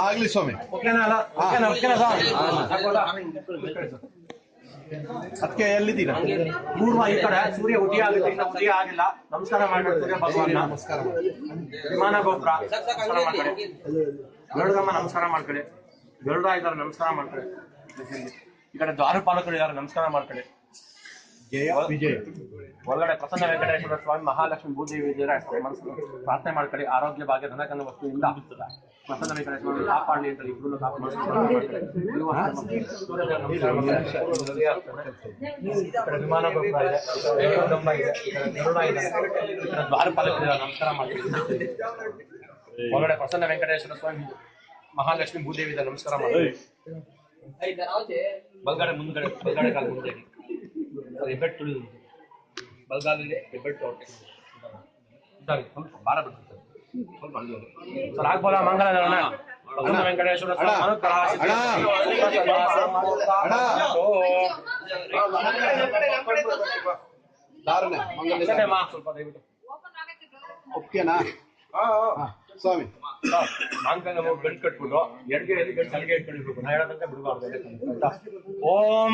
ಆಗ್ಲಿ ಸ್ವಾಮಿ. ಅದಕ್ಕೆ ಎಲ್ಲಿದ್ದೀರಾ? ಪೂರ್ವ ಈ ಕಡೆ ಸೂರ್ಯ ಉದಯ ಆಗುತ್ತೆ, ಇನ್ನು ಉದಯ ಆಗಿಲ್ಲ. ನಮಸ್ಕಾರ ಮಾಡ್ಕೊಳ್ಳಿ ಸೂರ್ಯ ಭಗವಾನ್. ನಮಸ್ಕಾರ. ವಿಮಾನ ಗೋಪುರ ನಮಸ್ಕಾರ ಮಾಡ್ಕೊಳ್ಳಿ. ಗರುಡಮ್ಮ ನಮಸ್ಕಾರ ಮಾಡ್ಕೊಳ್ಳಿ. ಗರುಡ ಇದ್ದಾರೆ ನಮಸ್ಕಾರ ಮಾಡ್ಕೊಳ್ಳಿ. ಈ ಕಡೆ ದ್ವಾರಪಾಲಕರು ಇದ್ದಾರೆ ನಮಸ್ಕಾರ ಮಾಡ್ಕೊಳ್ಳಿ. ಜಯ ವಿಜಯ. ಒಳಗಡೆ ಪ್ರಸನ್ನ ವೆಂಕಟೇಶ್ವರ ಸ್ವಾಮಿ, ಮಹಾಲಕ್ಷ್ಮಿ ಭೂದೇವಿ ಇದ್ದಾರೆ ಪ್ರಾರ್ಥನೆ ಮಾಡ್ಕೊಳ್ಳಿ. ಆರೋಗ್ಯ ಭಾಗ್ಯ ಧನಕನ ವಸ್ತುವಿಂದ ಪ್ರಸನ್ನ ವೆಂಕಟೇಶ್ವರ ಕಾಪಾಡಲಿ ಅಂತ ಇಬ್ಬರು ವಿಮಾನ ಗೋಪುರ ಇದೆ, ಗರುಡ ಇದೆ, ದ್ವಾರಪಾಲಕರು ನಮಸ್ಕಾರ ಮಾಡ್ಕೊಳ್ಳಿ. ಒಳಗಡೆ ಪ್ರಸನ್ನ ವೆಂಕಟೇಶ್ವರ ಸ್ವಾಮಿ, ಮಹಾಲಕ್ಷ್ಮಿ ಭೂದೇವಿ ಇದೆ ನಮಸ್ಕಾರ ಮಾಡ್ಕೊಳ್ಳಿ. ಬಲ್ಗಡೆ ಮುಂದ್ಗಡೆ ಬಲ್ಗಡೆ ಕಾಲ ಮುಂದೆ ಹೆಬ್ಬೆಟ್ಟು ತುಳಿದು ಬಲ್ಗಾಲಿಗೆ ಹೆಬ್ಬೆಟ್ಟು ಸ್ವಲ್ಪ ಭಾರ ಬಿಡ್ತದೆ. ಸ್ವಲ್ಪ ಸರ್ ಆಗ್ಬೋದ ಮಂಗಲ ವೆಂಕಟೇಶ್ವರ ಸ್ವಲ್ಪ ದಯವಿಟ್ಟು ಓಕೆನಾ ಸ್ವಾಮಿ? ಮಾಂಕಂಗ ಗಂಟು ಕಟ್ಬಿಟ್ಟು ಎಡ್ಗೆಯಲ್ಲಿ ಗಂಟು ಅಲ್ಲಿಗೆ ಇಟ್ಕೊಂಡಿರ್ಬೇಕು. ನಾ ಹೇಳೋದಂತ ಬಿಡಬಾರ್ದು. ಓಂ